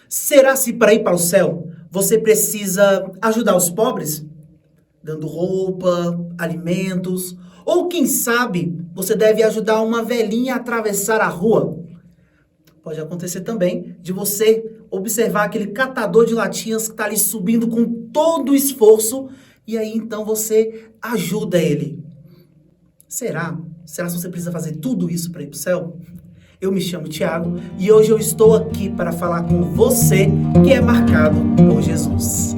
Será se para ir para o céu você precisa ajudar os pobres? Dando roupa, alimentos, ou quem sabe você deve ajudar uma velhinha a atravessar a rua? Pode acontecer também de você observar aquele catador de latinhas que está ali subindo com todo o esforço e aí então você ajuda ele. Será? Será que você precisa fazer tudo isso para ir para o céu? Eu me chamo Tiago e hoje eu estou aqui para falar com você que é marcado por Jesus.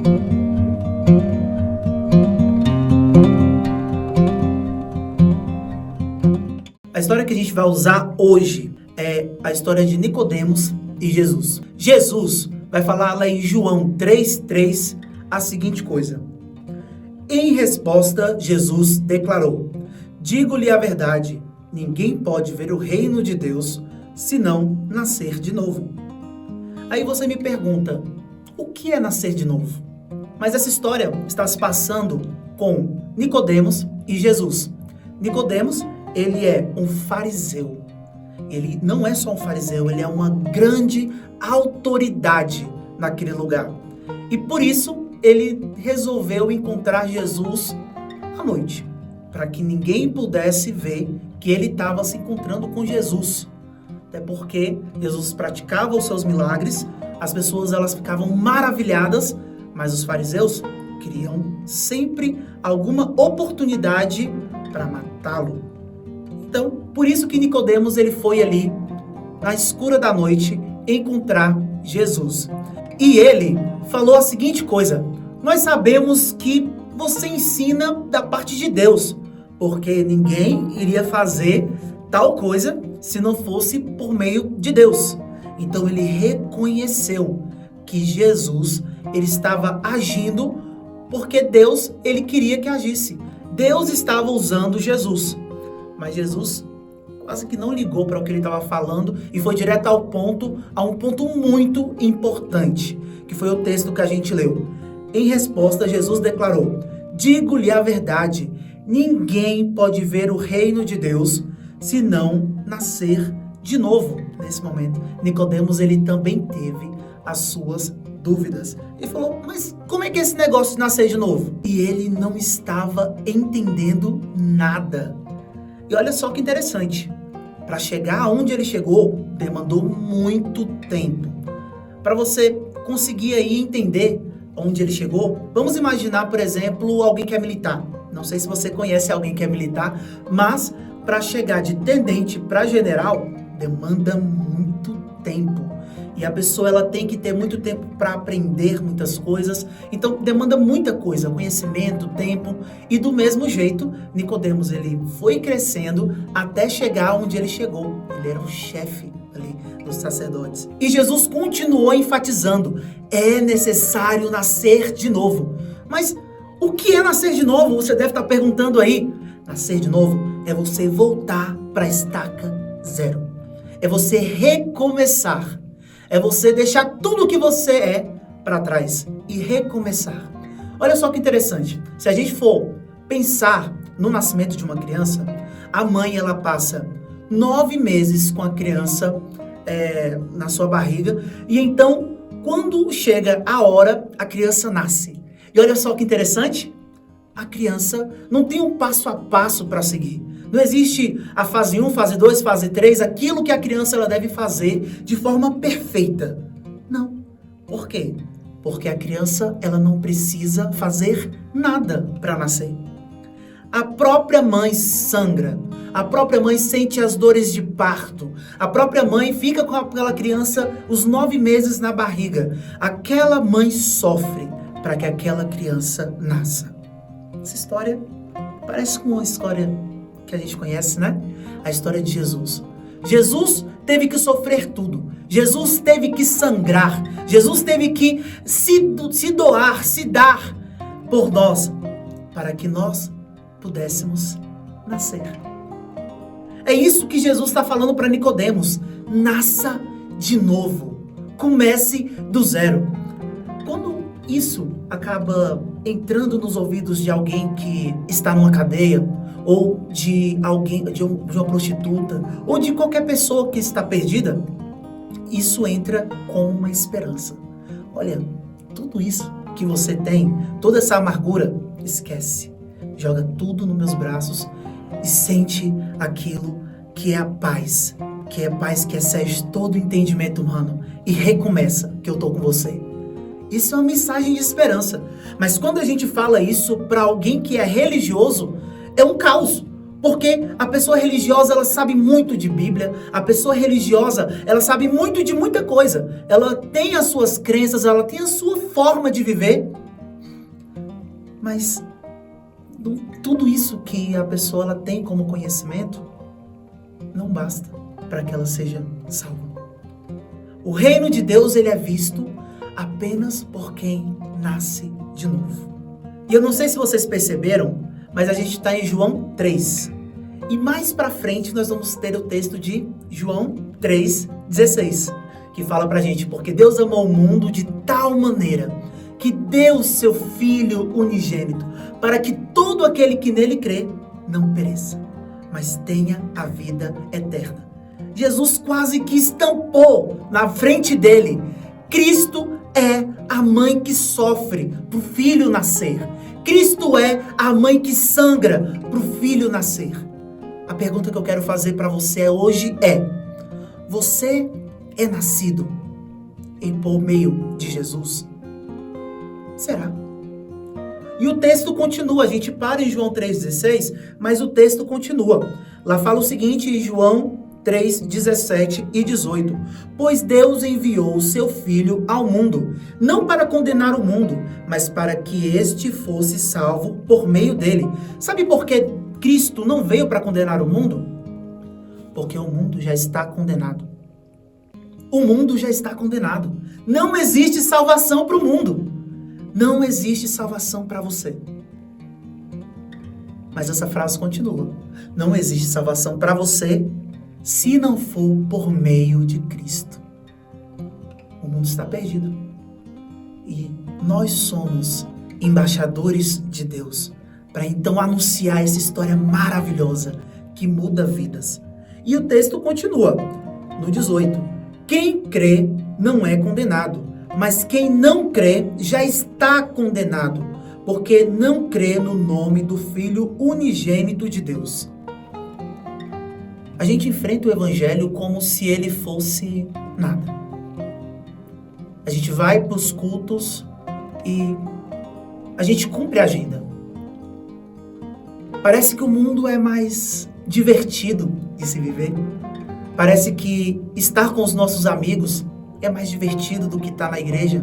A história que a gente vai usar hoje é a história de Nicodemos e Jesus. Jesus vai falar lá em João 3:3 a seguinte coisa. Em resposta, Jesus declarou: digo-lhe a verdade, ninguém pode ver o reino de Deus se não nascer de novo. Aí você me pergunta, o que é nascer de novo? Mas essa história está se passando com Nicodemos e Jesus. Nicodemos, ele é um fariseu. Ele não é só um fariseu, ele é uma grande autoridade naquele lugar. E por isso, ele resolveu encontrar Jesus à noite, para que ninguém pudesse ver que ele estava se encontrando com Jesus. Até porque Jesus praticava os seus milagres, as pessoas elas ficavam maravilhadas, mas os fariseus queriam sempre alguma oportunidade para matá-lo. Então, por isso que Nicodemos ele foi ali, na escura da noite, encontrar Jesus. E ele falou a seguinte coisa: nós sabemos que você ensina da parte de Deus, porque ninguém iria fazer tal coisa se não fosse por meio de Deus. Então ele reconheceu que Jesus ele estava agindo porque Deus ele queria que agisse. Deus estava usando Jesus. Mas Jesus quase que não ligou para o que ele estava falando e foi direto ao ponto, a um ponto muito importante, que foi o texto que a gente leu. Em resposta, Jesus declarou: digo-lhe a verdade, ninguém pode ver o reino de Deus se não nascer de novo. Nesse momento, Nicodemos ele também teve as suas dúvidas. Ele falou, mas como é que é esse negócio de nascer de novo? E ele não estava entendendo nada. E olha só que interessante, para chegar aonde ele chegou, demandou muito tempo. Para você conseguir aí entender onde ele chegou, vamos imaginar, por exemplo, alguém que é militar. Não sei se você conhece alguém que é militar, mas para chegar de tenente para general, demanda muito tempo. E a pessoa ela tem que ter muito tempo para aprender muitas coisas. Então demanda muita coisa, conhecimento, tempo. E do mesmo jeito, Nicodemos ele foi crescendo até chegar onde ele chegou. Ele era o chefe ali dos sacerdotes. E Jesus continuou enfatizando: é necessário nascer de novo. Mas o que é nascer de novo? Você deve estar perguntando aí. Nascer de novo é você voltar para a estaca zero. É você recomeçar. É você deixar tudo o que você é para trás e recomeçar. Olha só que interessante. Se a gente for pensar no nascimento de uma criança, a mãe ela passa 9 meses com a criança na sua barriga e então, quando chega a hora, a criança nasce. E olha só que interessante. A criança não tem um passo a passo para seguir. Não existe a fase 1, fase 2, fase 3, aquilo que a criança ela deve fazer de forma perfeita. Não. Por quê? Porque a criança ela não precisa fazer nada para nascer. A própria mãe sangra. A própria mãe sente as dores de parto. A própria mãe fica com aquela criança os 9 meses na barriga. Aquela mãe sofre para que aquela criança nasça. Essa história parece com uma história que a gente conhece, né? A história de Jesus. Jesus teve que sofrer tudo. Jesus teve que sangrar. Jesus teve que se doar, se dar por nós, para que nós pudéssemos nascer. É isso que Jesus está falando para Nicodemos. Nasça de novo. Comece do zero. Quando isso acaba entrando nos ouvidos de alguém que está numa cadeia, ou de alguém, de uma prostituta, ou de qualquer pessoa que está perdida, isso entra como uma esperança. Olha, tudo isso que você tem, toda essa amargura, esquece. Joga tudo nos meus braços e sente aquilo que é a paz que excede todo o entendimento humano. E recomeça, que eu tô com você. Isso é uma mensagem de esperança. Mas quando a gente fala isso para alguém que é religioso, é um caos. Porque a pessoa religiosa, ela sabe muito de Bíblia. A pessoa religiosa, ela sabe muito de muita coisa. Ela tem as suas crenças, ela tem a sua forma de viver. Mas tudo isso que a pessoa ela tem como conhecimento, não basta para que ela seja salva. O reino de Deus, ele é visto apenas por quem nasce de novo. E eu não sei se vocês perceberam, mas a gente está em João 3. E mais para frente nós vamos ter o texto de João 3,16, que fala pra gente: porque Deus amou o mundo de tal maneira que deu seu Filho unigênito, para que todo aquele que nele crê não pereça, mas tenha a vida eterna. Jesus quase que estampou na frente dele: Cristo é a mãe que sofre para o filho nascer. Cristo é a mãe que sangra para o filho nascer. A pergunta que eu quero fazer para você hoje é: você é nascido por meio de Jesus? Será? E o texto continua, a gente para em João 3,16, mas o texto continua. Lá fala o seguinte em João 3, 17 e 18. Pois Deus enviou o seu Filho ao mundo, não para condenar o mundo, mas para que este fosse salvo por meio dele. Sabe por que Cristo não veio para condenar o mundo? Porque o mundo já está condenado. O mundo já está condenado. Não existe salvação para o mundo. Não existe salvação para você. Mas essa frase continua. Não existe salvação para você se não for por meio de Cristo. O mundo está perdido. E nós somos embaixadores de Deus para então anunciar essa história maravilhosa que muda vidas. E o texto continua no 18. Quem crê não é condenado, mas quem não crê já está condenado, porque não crê no nome do Filho unigênito de Deus. A gente enfrenta o Evangelho como se ele fosse nada. A gente vai para os cultos e a gente cumpre a agenda. Parece que o mundo é mais divertido de se viver. Parece que estar com os nossos amigos é mais divertido do que estar na igreja.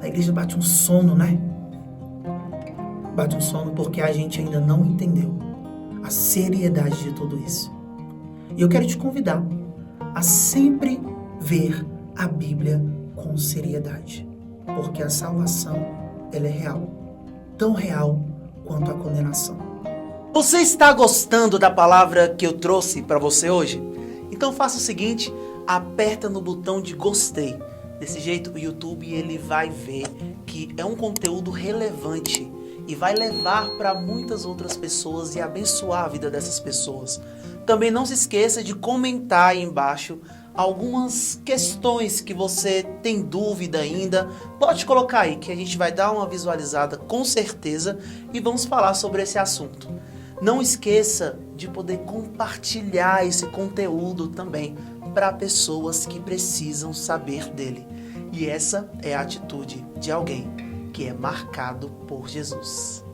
Na igreja bate um sono, né? Bate um sono porque a gente ainda não entendeu a seriedade de tudo isso. E eu quero te convidar a sempre ver a Bíblia com seriedade. Porque a salvação, ela é real. Tão real quanto a condenação. Você está gostando da palavra que eu trouxe para você hoje? Então faça o seguinte, aperta no botão de gostei. Desse jeito o YouTube ele vai ver que é um conteúdo relevante e vai levar para muitas outras pessoas e abençoar a vida dessas pessoas. Também não se esqueça de comentar aí embaixo algumas questões que você tem dúvida ainda. Pode colocar aí que a gente vai dar uma visualizada com certeza e vamos falar sobre esse assunto. Não esqueça de poder compartilhar esse conteúdo também para pessoas que precisam saber dele. E essa é a atitude de alguém que é marcado por Jesus.